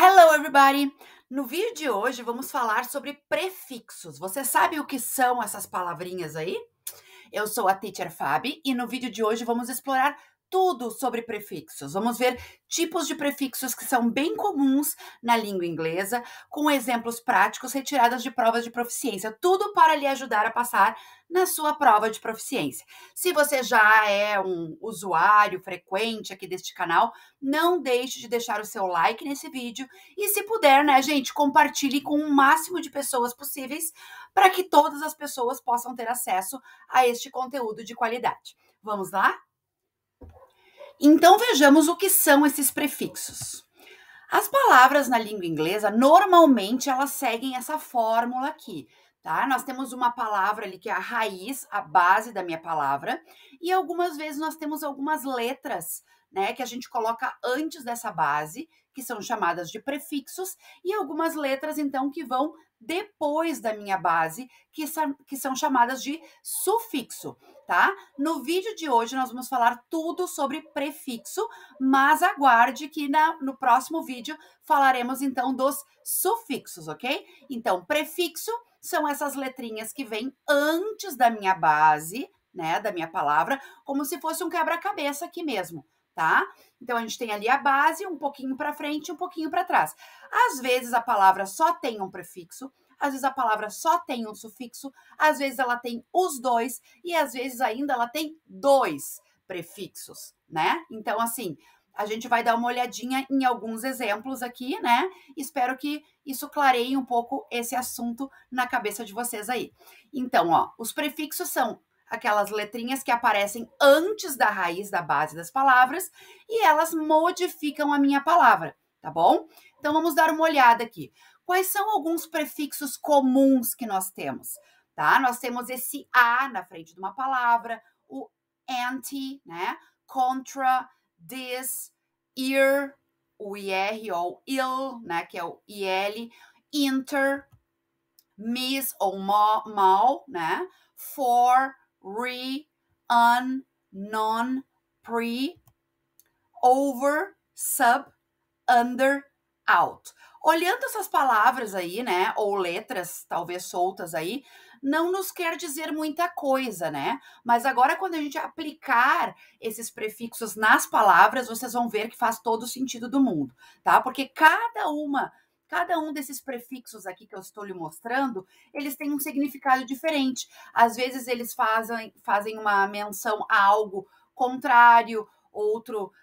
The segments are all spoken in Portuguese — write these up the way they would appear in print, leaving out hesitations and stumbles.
Hello, everybody! No vídeo de hoje vamos falar sobre prefixos. Você sabe o que são essas palavrinhas aí? Eu sou a Teacher Fabi e no vídeo de hoje vamos explorar tudo sobre prefixos. Vamos ver tipos de prefixos que são bem comuns na língua inglesa, com exemplos práticos retirados de provas de proficiência. Tudo para lhe ajudar a passar na sua prova de proficiência. Se você já é um usuário frequente aqui deste canal, não deixe de deixar o seu like nesse vídeo e, se puder, né, gente, compartilhe com o máximo de pessoas possíveis para que todas as pessoas possam ter acesso a este conteúdo de qualidade. Vamos lá? Então vejamos o que são esses prefixos. As palavras na língua inglesa, normalmente elas seguem essa fórmula aqui, tá? Nós temos uma palavra ali que é a raiz, a base da minha palavra, e algumas vezes nós temos algumas letras, né, que a gente coloca antes dessa base, que são chamadas de prefixos, e algumas letras, então, que vão depois da minha base, que são chamadas de sufixo, tá? No vídeo de hoje nós vamos falar tudo sobre prefixo, mas aguarde que no próximo vídeo falaremos então dos sufixos, ok? Então, prefixo são essas letrinhas que vêm antes da minha base, né, da minha palavra, como se fosse um quebra-cabeça aqui mesmo, tá? Então, a gente tem ali a base, um pouquinho para frente e um pouquinho para trás. Às vezes, a palavra só tem um prefixo, às vezes a palavra só tem um sufixo, às vezes ela tem os dois e às vezes ainda ela tem dois prefixos, né? Então, assim, a gente vai dar uma olhadinha em alguns exemplos aqui, né? Espero que isso clareie um pouco esse assunto na cabeça de vocês aí. Então, ó, os prefixos são aquelas letrinhas que aparecem antes da raiz da base das palavras e elas modificam a minha palavra, tá bom? Então, vamos dar uma olhada aqui. Quais são alguns prefixos comuns que nós temos? Tá? Nós temos esse a na frente de uma palavra, o anti, né? Contra, this, ir, o ir ou il, né? Que é o il, inter, miss ou mal, né? For, re, un, non, pre, over, sub, under, out. Olhando essas palavras aí, né, ou letras talvez soltas aí, não nos quer dizer muita coisa, né? Mas agora quando a gente aplicar esses prefixos nas palavras, vocês vão ver que faz todo o sentido do mundo, tá? Porque cada um desses prefixos aqui que eu estou lhe mostrando, eles têm um significado diferente. Às vezes eles fazem uma menção a algo contrário, outro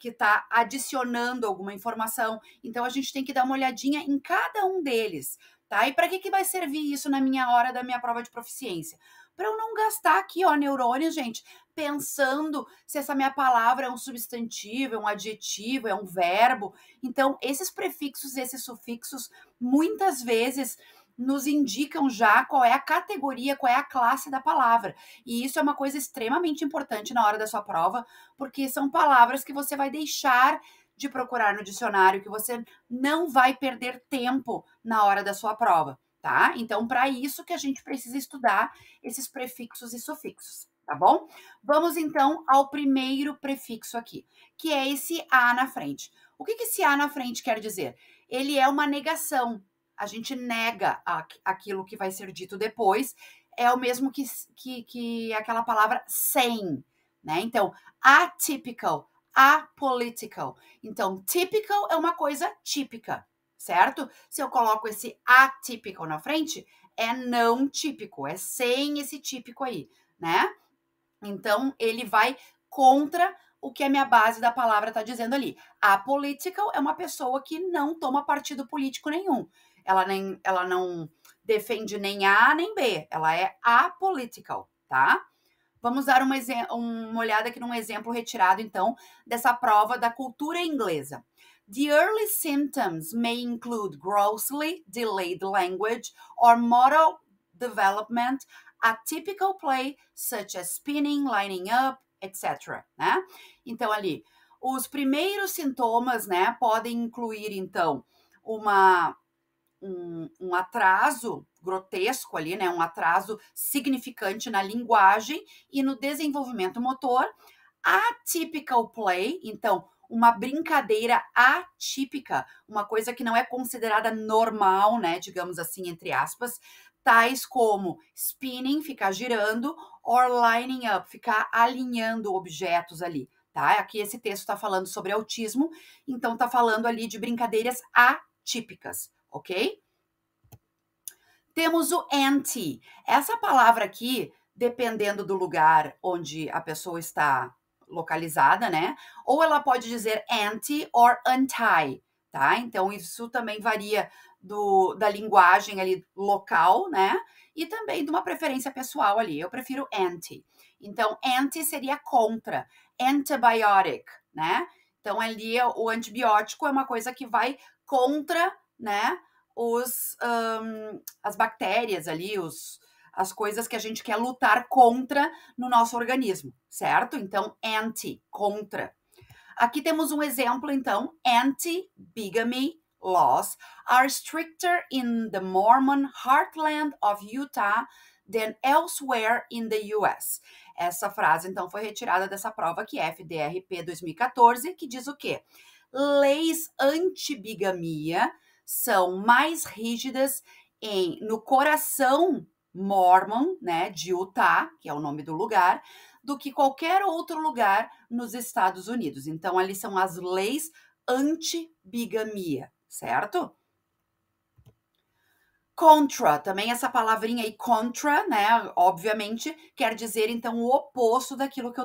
que está adicionando alguma informação. Então, a gente tem que dar uma olhadinha em cada um deles, tá? E para que vai servir isso na minha hora da minha prova de proficiência? Para eu não gastar aqui, ó, neurônios, gente, pensando se essa minha palavra é um substantivo, é um adjetivo, é um verbo. Então, esses prefixos, esses sufixos, muitas vezes nos indicam já qual é a categoria, qual é a classe da palavra. E isso é uma coisa extremamente importante na hora da sua prova, porque são palavras que você vai deixar de procurar no dicionário, que você não vai perder tempo na hora da sua prova, tá? Então, para isso que a gente precisa estudar esses prefixos e sufixos, tá bom? Vamos, então, ao primeiro prefixo aqui, que é esse a na frente. O que esse a na frente quer dizer? Ele é uma negação. A gente nega aquilo que vai ser dito depois, é o mesmo que aquela palavra sem, né? Então, atypical, apolitical. Então, typical é uma coisa típica, certo? Se eu coloco esse atypical na frente, é não típico, é sem esse típico aí, né? Então, ele vai contra o que a minha base da palavra está dizendo ali. Apolitical é uma pessoa que não toma partido político nenhum. Ela não defende nem A nem B. Ela é apolitical, tá? Vamos dar uma olhada aqui num exemplo retirado, então, dessa prova da cultura inglesa. The early symptoms may include grossly delayed language or motor development, atypical play, such as spinning, lining up, etc. Né? Então, ali, os primeiros sintomas, né, podem incluir, então, um atraso grotesco ali, né? Um atraso significante na linguagem e no desenvolvimento motor. Atypical play, então, uma brincadeira atípica, uma coisa que não é considerada normal, né, digamos assim, entre aspas, tais como spinning, ficar girando, or lining up, ficar alinhando objetos ali, tá? Aqui esse texto está falando sobre autismo, então está falando ali de brincadeiras atípicas, ok? Temos o anti. Essa palavra aqui, dependendo do lugar onde a pessoa está localizada, né? Ou ela pode dizer anti or anti, tá? Então, isso também varia da linguagem ali local, né? E também de uma preferência pessoal ali. Eu prefiro anti. Então, anti seria contra. Antibiotic, né? Então, ali o antibiótico é uma coisa que vai contra, né? As bactérias ali, as coisas que a gente quer lutar contra no nosso organismo, certo? Então, anti, contra. Aqui temos um exemplo, então, anti-bigamy laws are stricter in the Mormon heartland of Utah than elsewhere in the US. Essa frase, então, foi retirada dessa prova aqui, FDRP 2014, que diz o quê? Leis anti-bigamia são mais rígidas no coração Mormon, né, de Utah, que é o nome do lugar, do que qualquer outro lugar nos Estados Unidos. Então, ali são as leis anti-bigamia, certo? Contra, também essa palavrinha aí, contra, né, obviamente, quer dizer, então, o oposto daquilo que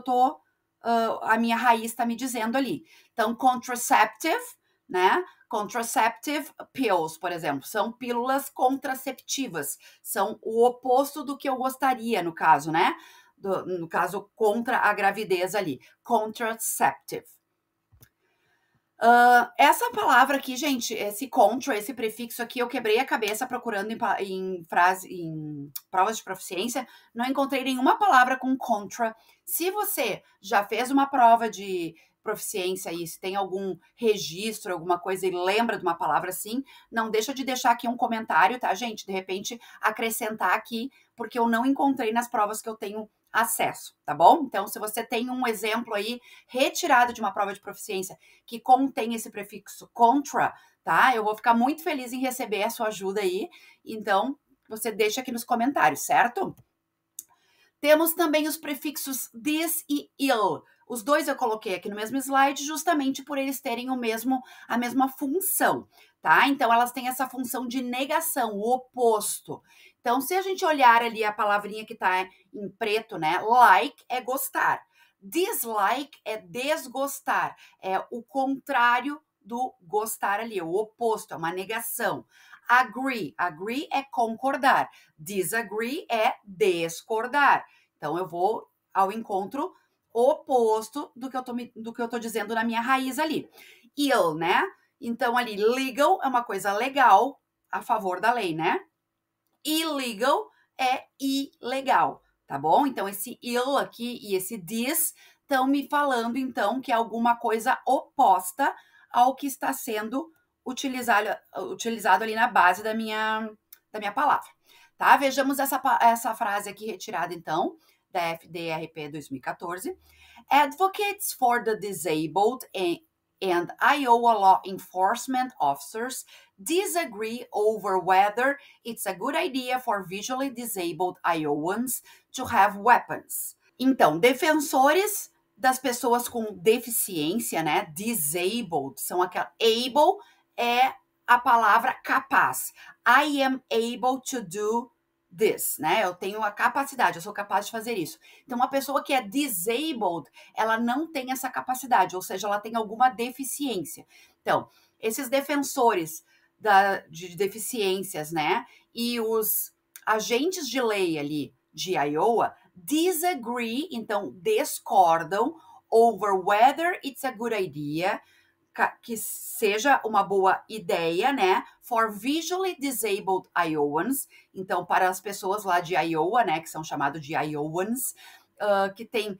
a minha raiz está me dizendo ali. Então, contraceptive, né, contraceptive pills, por exemplo, são pílulas contraceptivas, são o oposto do que eu gostaria, no caso, né, no caso, contra a gravidez ali, contraceptive. Essa palavra aqui, gente, esse contra, esse prefixo aqui, eu quebrei a cabeça procurando em provas de proficiência, não encontrei nenhuma palavra com contra. Se você já fez uma prova de proficiência e se tem algum registro, alguma coisa e lembra de uma palavra assim, não deixa de deixar aqui um comentário, tá, gente? De repente, acrescentar aqui, porque eu não encontrei nas provas que eu tenho acesso, tá bom? Então, se você tem um exemplo aí retirado de uma prova de proficiência que contém esse prefixo contra, tá? Eu vou ficar muito feliz em receber a sua ajuda aí. Então, você deixa aqui nos comentários, certo? Temos também os prefixos this e ill. Os dois eu coloquei aqui no mesmo slide justamente por eles terem a mesma função, tá? Então, elas têm essa função de negação, o oposto. Então, se a gente olhar ali a palavrinha que tá em preto, né? Like é gostar. Dislike é desgostar. É o contrário do gostar ali, o oposto, é uma negação. Agree é concordar. Disagree é discordar. Então, eu vou ao encontro oposto do que eu tô dizendo na minha raiz ali. Ill, né? Então, ali, legal é uma coisa legal, a favor da lei, né? Illegal é ilegal, tá bom? Então, esse ill aqui e esse this estão me falando, então, que é alguma coisa oposta ao que está sendo utilizado ali na base da minha palavra, tá? Vejamos essa frase aqui retirada, então, da FDRP 2014. Advocates for the disabled and Iowa law enforcement officers disagree over whether it's a good idea for visually disabled Iowans to have weapons. Então, defensores das pessoas com deficiência, né? Disabled, são aquela. Able é a palavra capaz. I am able to do this, né? Eu tenho a capacidade, eu sou capaz de fazer isso. Então, uma pessoa que é disabled, ela não tem essa capacidade, ou seja, ela tem alguma deficiência. Então, esses defensores de deficiências, né? E os agentes de lei ali de Iowa disagree, então discordam over whether it's a good idea, que seja uma boa ideia, né, for visually disabled Iowans, então para as pessoas lá de Iowa, né, que são chamados de Iowans, que têm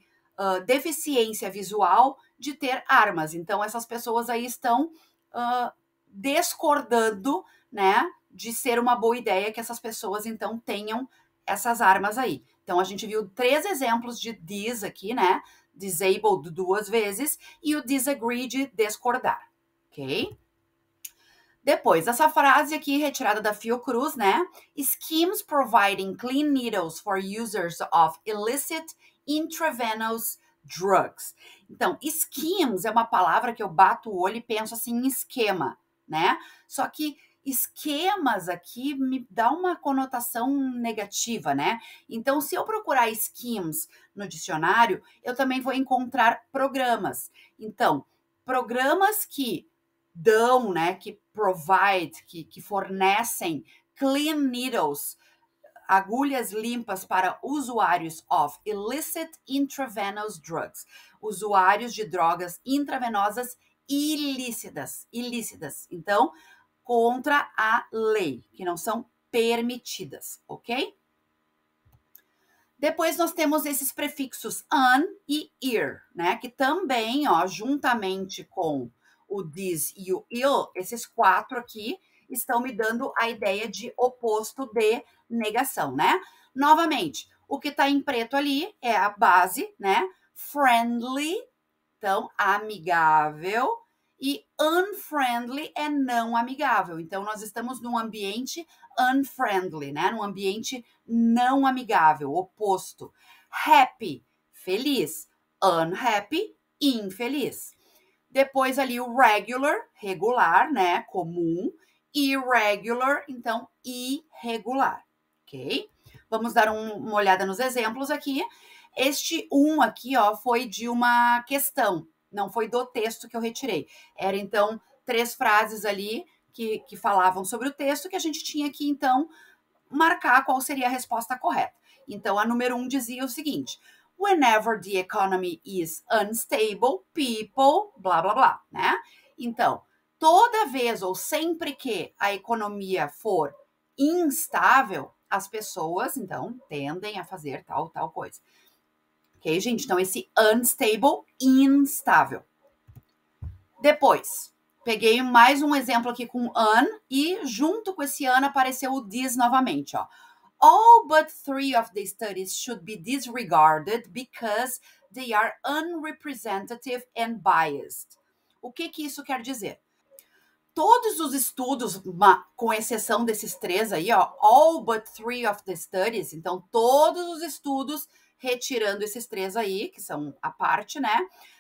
deficiência visual de ter armas. Então essas pessoas aí estão discordando, né, de ser uma boa ideia que essas pessoas então tenham essas armas aí. Então a gente viu 3 exemplos de this aqui, né, disabled 2 vezes, e o disagree de discordar, ok? Depois, essa frase aqui, retirada da Fiocruz, né? Schemes providing clean needles for users of illicit intravenous drugs. Então, schemes é uma palavra que eu bato o olho e penso assim em esquema, né? Só que esquemas aqui me dá uma conotação negativa, né? Então, se eu procurar schemes no dicionário, eu também vou encontrar programas. Então, programas que dão, né, que provide, que fornecem clean needles, agulhas limpas para usuários of illicit intravenous drugs, usuários de drogas intravenosas ilícitas. Então, contra a lei, que não são permitidas, ok? Depois nós temos esses prefixos an e ir, né? Que também, ó, juntamente com o this e o il, esses 4 aqui estão me dando a ideia de oposto de negação, né? Novamente, o que está em preto ali é a base, né? Friendly, então amigável, e unfriendly é não amigável. Então, nós estamos num ambiente unfriendly, né? Num ambiente não amigável, oposto. Happy, feliz. Unhappy, infeliz. Depois ali o regular, regular, né? Comum. Irregular, então irregular, ok? Vamos dar uma olhada nos exemplos aqui. Este aqui, ó, foi de uma questão, não foi do texto que eu retirei. Era, então, 3 frases ali que falavam sobre o texto que a gente tinha que, então, marcar qual seria a resposta correta. Então, a número 1 dizia o seguinte: whenever the economy is unstable, people, blá, blá, blá, né? Então, toda vez ou sempre que a economia for instável, as pessoas, então, tendem a fazer tal coisa. Ok, gente? Então, esse unstable, instável. Depois, peguei mais um exemplo aqui com un e junto com esse un apareceu o this novamente, ó. All but 3 of the studies should be disregarded because they are unrepresentative and biased. O que isso quer dizer? Todos os estudos, com exceção desses 3 aí, ó, all but 3 of the studies, então todos os estudos, retirando esses 3 aí, que são a parte, né,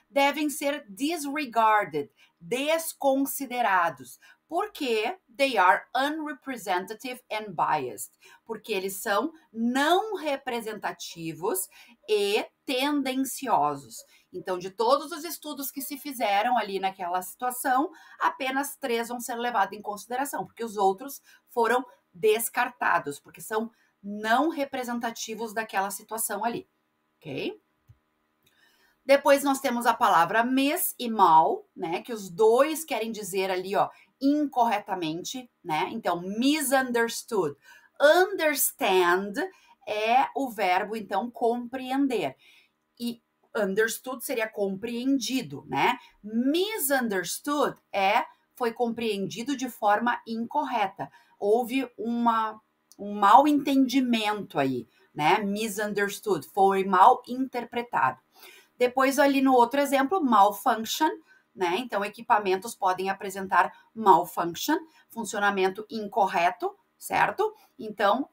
devem ser disregarded, desconsiderados, porque they are unrepresentative and biased, porque eles são não representativos e tendenciosos. Então, de todos os estudos que se fizeram ali naquela situação, apenas 3 vão ser levados em consideração, porque os outros foram descartados, porque são não representativos daquela situação ali, ok? Depois nós temos a palavra miss e mal, né? Que os dois querem dizer ali, ó, incorretamente, né? Então, misunderstood. Understand é o verbo, então, compreender. E understood seria compreendido, né? Misunderstood foi compreendido de forma incorreta. Houve um mal entendimento aí, né? Misunderstood, foi mal interpretado. Depois, ali no outro exemplo, malfunction, né? Então, equipamentos podem apresentar malfunction, funcionamento incorreto, certo? Então,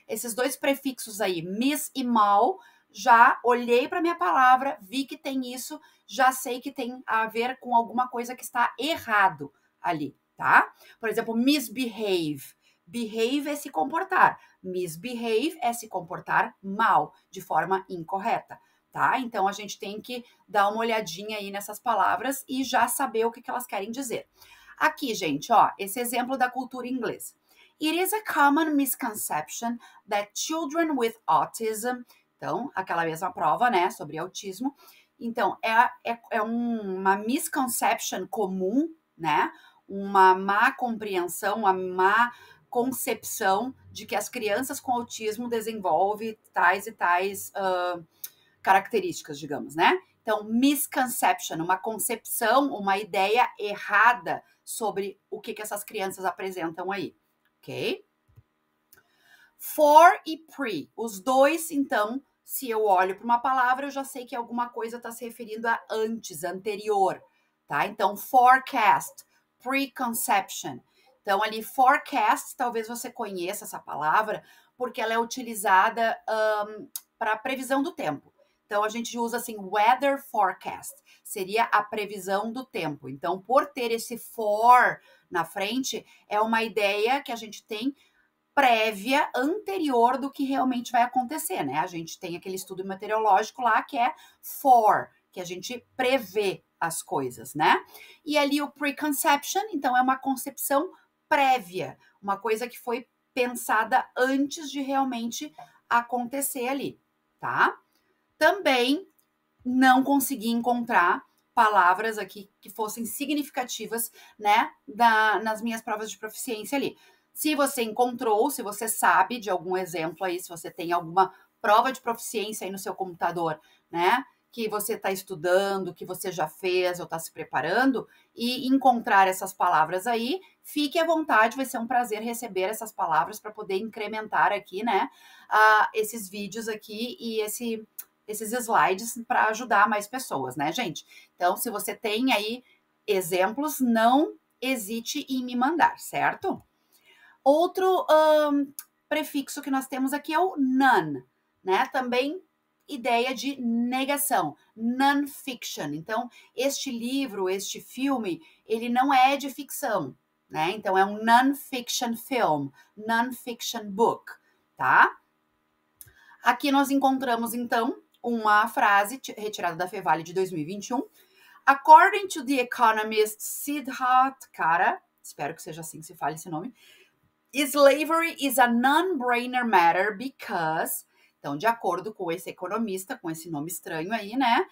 esses 2 prefixos aí, miss e mal, já olhei para minha palavra, vi que tem isso, já sei que tem a ver com alguma coisa que está errado ali, tá? Por exemplo, misbehave. Behave é se comportar. Misbehave é se comportar mal, de forma incorreta. Tá? Então, a gente tem que dar uma olhadinha aí nessas palavras e já saber o que elas querem dizer. Aqui, gente, ó, esse exemplo da cultura inglesa. It is a common misconception that children with autism... Então, aquela mesma prova, né, sobre autismo. Então, é uma misconception comum, né, uma má compreensão, uma má concepção de que as crianças com autismo desenvolvem tais e tais... características, digamos, né? Então, misconception, uma concepção, uma ideia errada sobre o que essas crianças apresentam aí, ok? For e pre, os dois, então, se eu olho para uma palavra, eu já sei que alguma coisa está se referindo a antes, anterior, tá? Então, forecast, preconception. Então, ali, forecast, talvez você conheça essa palavra, porque ela é utilizada para previsão do tempo. Então, a gente usa assim, weather forecast, seria a previsão do tempo. Então, por ter esse for na frente, é uma ideia que a gente tem prévia, anterior do que realmente vai acontecer, né? A gente tem aquele estudo meteorológico lá que é for, que a gente prevê as coisas, né? E ali o preconception, então é uma concepção prévia, uma coisa que foi pensada antes de realmente acontecer ali, tá? Também não consegui encontrar palavras aqui que fossem significativas, né, nas minhas provas de proficiência ali. Se você encontrou, se você sabe de algum exemplo aí, se você tem alguma prova de proficiência aí no seu computador, né, que você está estudando, que você já fez ou está se preparando, e encontrar essas palavras aí, fique à vontade, vai ser um prazer receber essas palavras para poder incrementar aqui, né, esses vídeos aqui e esses slides para ajudar mais pessoas, né, gente? Então, se você tem aí exemplos, não hesite em me mandar, certo? Outro prefixo que nós temos aqui é o none, né? Também ideia de negação, non-fiction. Então, este livro, este filme, ele não é de ficção, né? Então, é um non-fiction film, non-fiction book, tá? Aqui nós encontramos, então, uma frase retirada da Fevale de 2021. According to the economist Siddharth Kara, espero que seja assim que se fale esse nome, slavery is a non-brainer matter because, então, de acordo com esse economista, com esse nome estranho aí, né,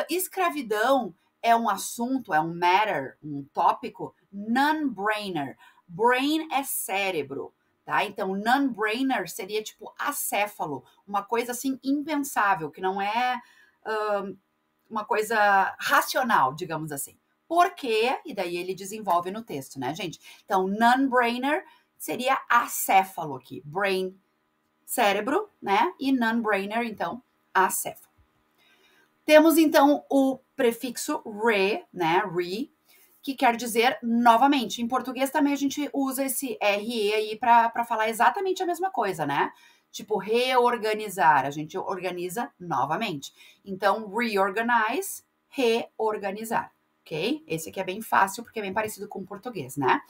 escravidão é um assunto, é um matter, um tópico non-brainer. Brain é cérebro, tá? Então, non-brainer seria tipo acéfalo, uma coisa assim impensável, que não é uma coisa racional, digamos assim. Por quê? E daí ele desenvolve no texto, né, gente? Então, non-brainer seria acéfalo aqui. Brain, cérebro, né? E non-brainer, então, acéfalo. Temos, então, o prefixo re, né? Re, que quer dizer novamente. Em português também a gente usa esse RE aí para falar exatamente a mesma coisa, né? Tipo, reorganizar, a gente organiza novamente. Então, reorganize, reorganizar, ok? Esse aqui é bem fácil, porque é bem parecido com o português, né?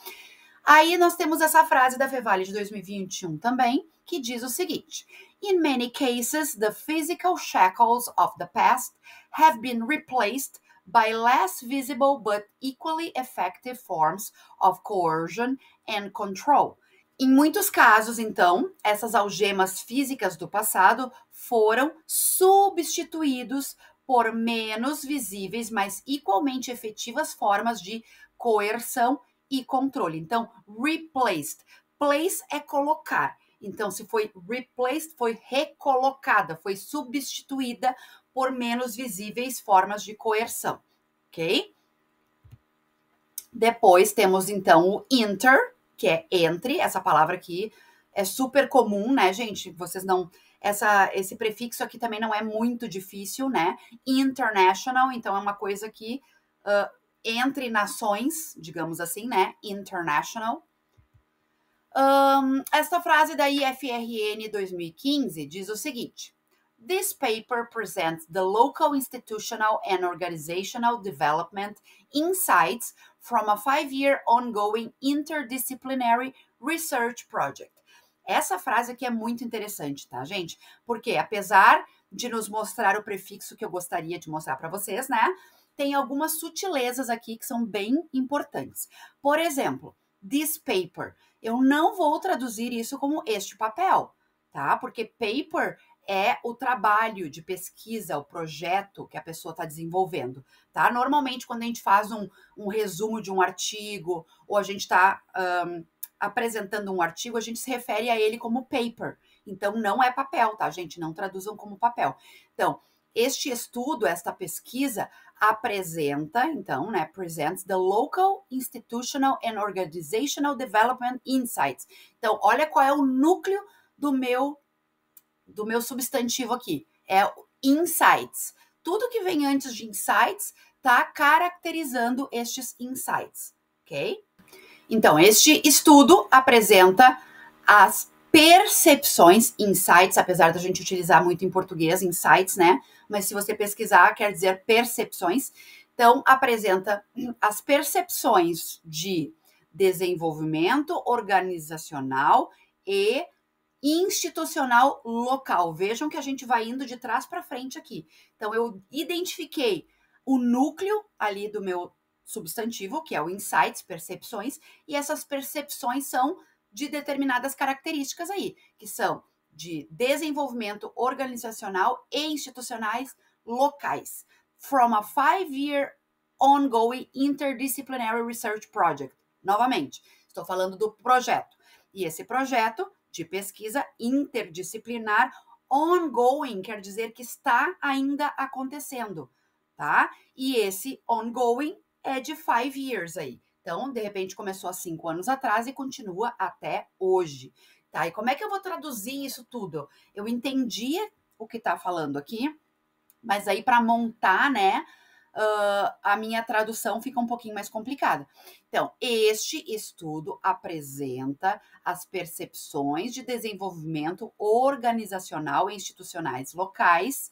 Aí nós temos essa frase da Fevale de 2021 também, que diz o seguinte: In many cases, the physical shackles of the past have been replaced by less visible but equally effective forms of coercion and control. Em muitos casos, então, essas algemas físicas do passado foram substituídos por menos visíveis, mas igualmente efetivas formas de coerção e controle. Então, replaced. Place é colocar. Então, se foi replaced, foi recolocada, foi substituída por menos visíveis formas de coerção, ok? Depois temos, então, o inter, que é entre, essa palavra aqui é super comum, né, gente? Vocês não... esse prefixo aqui também não é muito difícil, né? International, então é uma coisa que entre nações, digamos assim, né? International. Esta frase da IFRN 2015 diz o seguinte: This paper presents the local institutional and organizational development insights from a 5-year ongoing interdisciplinary research project. Essa frase aqui é muito interessante, tá, gente? Porque apesar de nos mostrar o prefixo que eu gostaria de mostrar para vocês, né? Tem algumas sutilezas aqui que são bem importantes. Por exemplo, this paper. Eu não vou traduzir isso como este papel, tá? Porque paper é o trabalho de pesquisa, o projeto que a pessoa está desenvolvendo, tá? Normalmente, quando a gente faz um resumo de um artigo, ou a gente está apresentando um artigo, a gente se refere a ele como paper. Então, não é papel, tá, gente? Não traduzam como papel. Então, este estudo, esta pesquisa, apresenta, então, né, presents the local, institutional and organizational development insights. Então, olha qual é o núcleo do meu do meu substantivo aqui, é insights. Tudo que vem antes de insights está caracterizando estes insights, ok? Então, este estudo apresenta as percepções, insights, apesar da gente utilizar muito em português, insights, né? Mas se você pesquisar, quer dizer percepções. Então, apresenta as percepções de desenvolvimento organizacional e institucional local. Vejam que a gente vai indo de trás para frente aqui. Então, eu identifiquei o núcleo ali do meu substantivo, que é o insights, percepções, e essas percepções são de determinadas características aí, que são de desenvolvimento organizacional e institucionais locais. From a 5-year ongoing interdisciplinary research project. Novamente, estou falando do projeto. E esse projeto de pesquisa interdisciplinar ongoing quer dizer que está ainda acontecendo, tá? E esse ongoing é de 5 years aí. Então, de repente, começou há 5 anos atrás e continua até hoje, tá? E como é que eu vou traduzir isso tudo? Eu entendi o que tá falando aqui, mas aí para montar, né, a minha tradução fica um pouquinho mais complicada. Então, este estudo apresenta as percepções de desenvolvimento organizacional e institucionais locais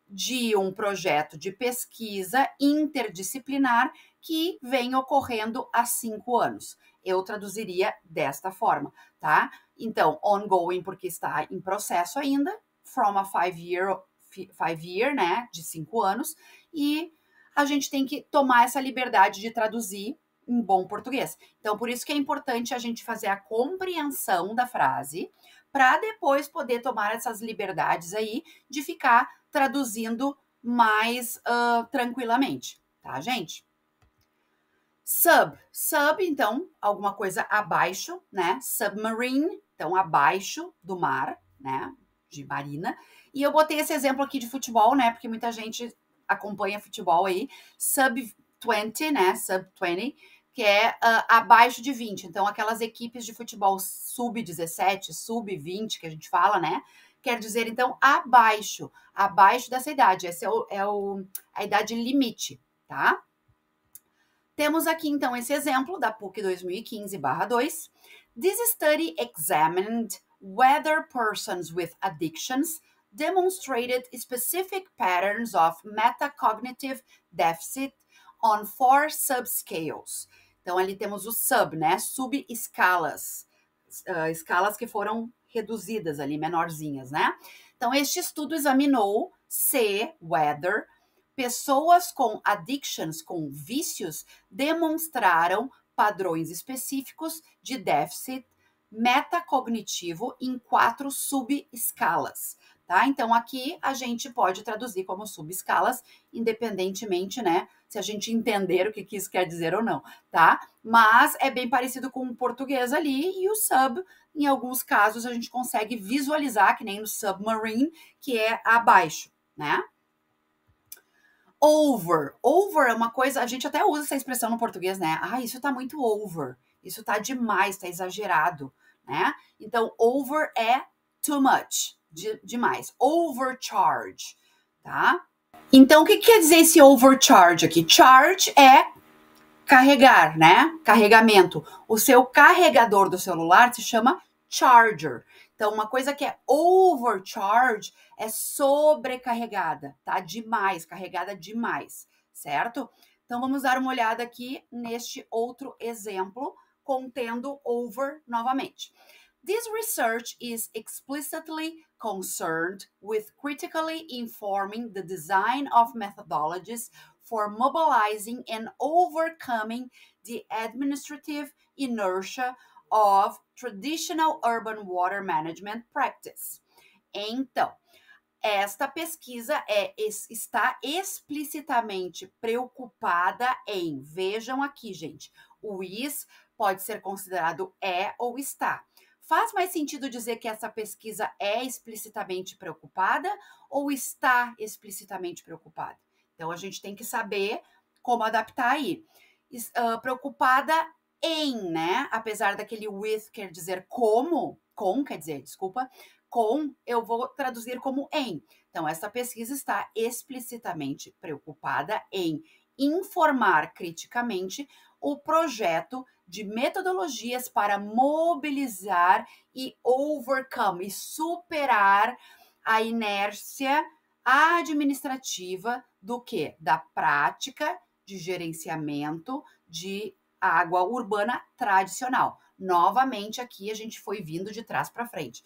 de um projeto de pesquisa interdisciplinar que vem ocorrendo há 5 anos. Eu traduziria desta forma, tá? Então, ongoing, porque está em processo ainda, from a 5-year, né, de 5 anos, e a gente tem que tomar essa liberdade de traduzir em bom português. Então, por isso que é importante a gente fazer a compreensão da frase, para depois poder tomar essas liberdades aí de ficar traduzindo mais tranquilamente, tá, gente? Sub, então, alguma coisa abaixo, né? Submarine, então, abaixo do mar, né? De marina. E eu botei esse exemplo aqui de futebol, né? Porque muita gente acompanha futebol aí. Sub-20, né? Sub-20, que é abaixo de 20. Então, aquelas equipes de futebol sub-17, sub-20, que a gente fala, né? Quer dizer, então, abaixo dessa idade. Essa a idade limite, tá? Temos aqui, então, esse exemplo da PUC 2015/2. This study examined whether persons with addictions demonstrated specific patterns of metacognitive deficit on 4 subscales. Então, ali temos o sub, né? Subescalas. Escalas que foram reduzidas ali, menorzinhas, né? Então, este estudo examinou se, whether, pessoas com addictions, com vícios, demonstraram padrões específicos de déficit metacognitivo em 4 subescalas, tá? Então, aqui a gente pode traduzir como subescalas, independentemente, né, se a gente entender o que isso quer dizer ou não, tá? Mas é bem parecido com o português ali, e o sub, em alguns casos, a gente consegue visualizar, que nem no submarine, que é abaixo, né? Over. Over é uma coisa, a gente até usa essa expressão no português, né? Ah, isso tá muito over. Isso tá demais, tá exagerado, né? Então, over é too much, demais. Overcharge, tá? Então, o que quer dizer esse overcharge aqui? Charge é carregar, né? Carregamento. O seu carregador do celular se chama charger. Então, uma coisa que é overcharge é sobrecarregada, tá? Demais, carregada demais, certo? Então, vamos dar uma olhada aqui neste outro exemplo, contendo over novamente. This research is explicitly concerned with critically informing the design of methodologies for mobilizing and overcoming the administrative inertia of traditional urban water management practice. Então, esta pesquisa está explicitamente preocupada em, vejam aqui, gente, o is pode ser considerado é ou está. Faz mais sentido dizer que essa pesquisa é explicitamente preocupada ou está explicitamente preocupada? Então, a gente tem que saber como adaptar aí. Preocupada em, né? Apesar daquele with quer dizer como, com quer dizer, desculpa, com, eu vou traduzir como em. Então, essa pesquisa está explicitamente preocupada em informar criticamente o projeto de metodologias para mobilizar e overcome, e superar a inércia administrativa do quê? Da prática de gerenciamento de água urbana tradicional. Novamente, aqui a gente foi vindo de trás para frente.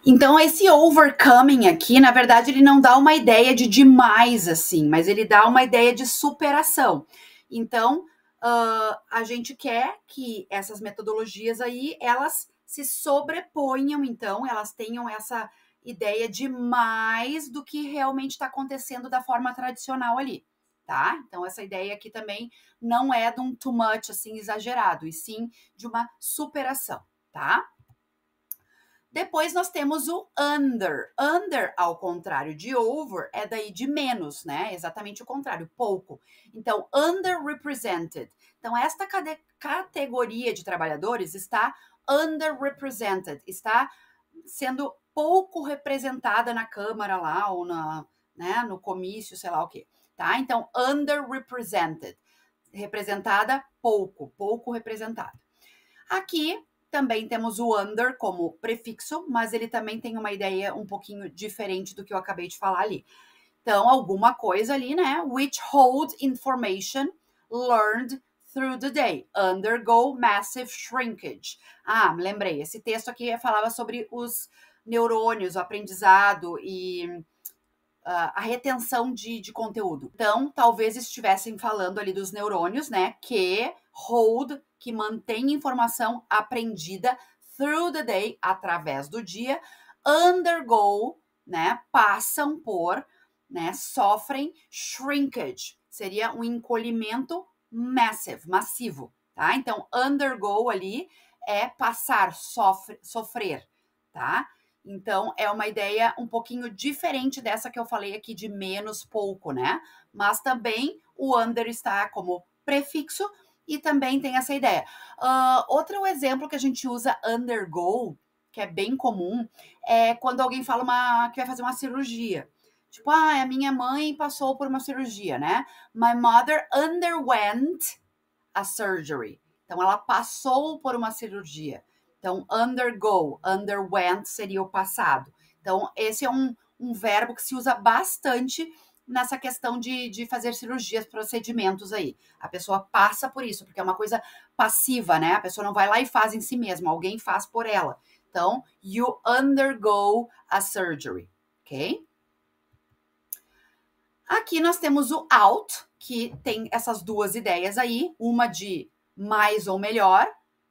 Então, esse overcoming aqui, na verdade, ele não dá uma ideia de demais, assim, mas ele dá uma ideia de superação. Então, a gente quer que essas metodologias aí, elas se sobreponham, então, elas tenham essa ideia de mais do que realmente está acontecendo da forma tradicional ali, tá? Então, essa ideia aqui também não é de um too much, assim, exagerado, e sim de uma superação, tá? Depois nós temos o under. Under, ao contrário de over, é daí de menos, né? Exatamente o contrário, pouco. Então, underrepresented. Então, esta categoria de trabalhadores está underrepresented, está sendo pouco representada na Câmara lá, ou no comício, sei lá o quê, tá? Então, underrepresented. Representada pouco representada. Aqui também temos o under como prefixo, mas ele também tem uma ideia um pouquinho diferente do que eu acabei de falar ali. Então, alguma coisa ali, né? Which hold information learned through the day, undergo massive shrinkage. Ah, me lembrei, esse texto aqui falava sobre os neurônios, o aprendizado e a retenção de conteúdo. Então, talvez estivessem falando ali dos neurônios, né? Que hold, que mantém informação aprendida through the day, através do dia, undergo, né? Passam por, né? Sofrem shrinkage, seria um encolhimento massivo, tá? Então, undergo ali é passar, sofrer, tá? Então, é uma ideia um pouquinho diferente dessa que eu falei aqui de menos pouco, né? Mas também o under está como prefixo e também tem essa ideia. Outro exemplo que a gente usa undergo, que é bem comum, é quando alguém fala que vai fazer uma cirurgia. Tipo, a minha mãe passou por uma cirurgia, né? My mother underwent a surgery. Então, ela passou por uma cirurgia. Então, underwent seria o passado. Então, esse é um verbo que se usa bastante nessa questão de fazer cirurgias, procedimentos aí. A pessoa passa por isso, porque é uma coisa passiva, né? A pessoa não vai lá e faz em si mesma, alguém faz por ela. Então, you undergo a surgery, ok? Aqui nós temos o out, que tem essas duas ideias aí, uma de mais ou melhor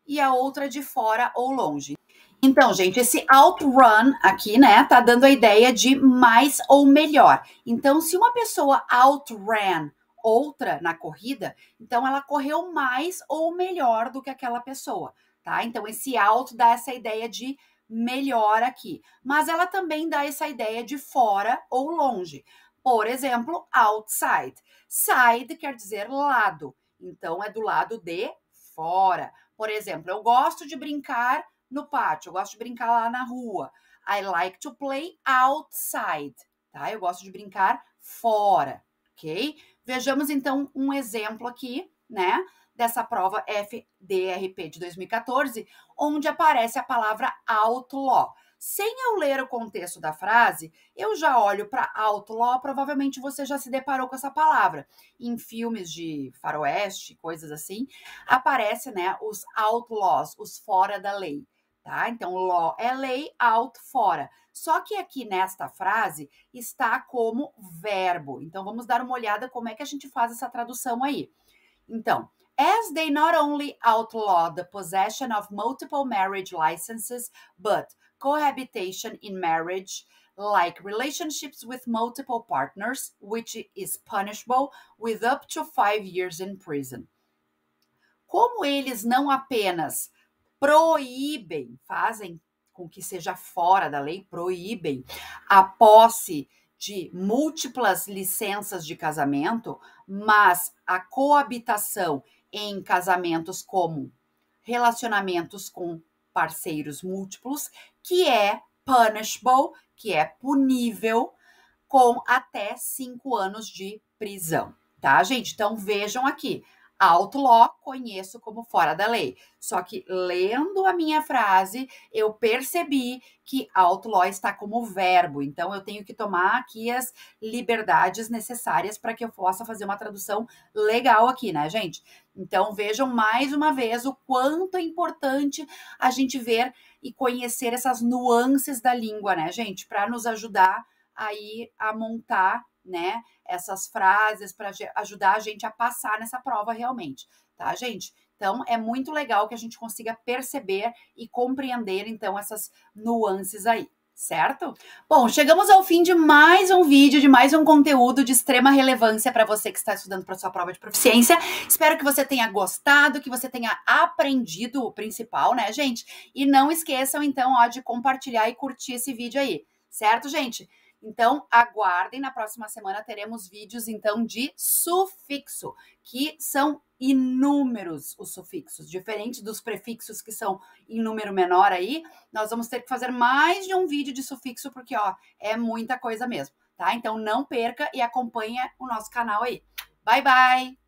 e a outra de fora ou longe. Então, gente, esse outrun aqui, né, tá dando a ideia de mais ou melhor. Então, se uma pessoa outran outra na corrida, então ela correu mais ou melhor do que aquela pessoa, tá? Então, esse out dá essa ideia de melhor aqui, mas ela também dá essa ideia de fora ou longe. Por exemplo, outside. Side quer dizer lado, então é do lado de fora. Por exemplo, eu gosto de brincar no pátio, eu gosto de brincar lá na rua. I like to play outside, tá? Eu gosto de brincar fora, ok? Vejamos então um exemplo aqui, né? Dessa prova FDRP de 2014, onde aparece a palavra outlaw. Sem eu ler o contexto da frase, eu já olho para outlaw, provavelmente você já se deparou com essa palavra. Em filmes de faroeste, coisas assim, aparece, né, os outlaws, os fora da lei, tá? Então, law é lei, out, fora. Só que aqui nesta frase está como verbo. Então, vamos dar uma olhada como é que a gente faz essa tradução aí. Então, as they not only outlaw the possession of multiple marriage licenses, but cohabitation in marriage, like relationships with multiple partners, which is punishable with up to 5 years in prison. Como eles não apenas proíbem, fazem com que seja fora da lei, proíbem a posse de múltiplas licenças de casamento, mas a coabitação em casamentos como relacionamentos com parceiros múltiplos, que é punishable, que é punível, com até 5 anos de prisão, tá, gente? Então, vejam aqui. Outlaw, conheço como fora da lei. Só que lendo a minha frase, eu percebi que outlaw está como verbo. Então, eu tenho que tomar aqui as liberdades necessárias para que eu possa fazer uma tradução legal aqui, né, gente? Então, vejam mais uma vez o quanto é importante a gente ver e conhecer essas nuances da língua, né, gente? Para nos ajudar aí a montar, né, essas frases para ajudar a gente a passar nessa prova realmente, tá, gente? Então, é muito legal que a gente consiga perceber e compreender, então, essas nuances aí, certo? Bom, chegamos ao fim de mais um vídeo, de mais um conteúdo de extrema relevância para você que está estudando para sua prova de proficiência. Espero que você tenha gostado, que você tenha aprendido o principal, né, gente? E não esqueçam, então, ó, de compartilhar e curtir esse vídeo aí, certo, gente? Então, aguardem, na próxima semana teremos vídeos, então, de sufixo, que são inúmeros os sufixos, diferente dos prefixos que são em número menor aí, nós vamos ter que fazer mais de um vídeo de sufixo, porque, ó, é muita coisa mesmo, tá? Então, não perca e acompanhe o nosso canal aí. Bye, bye!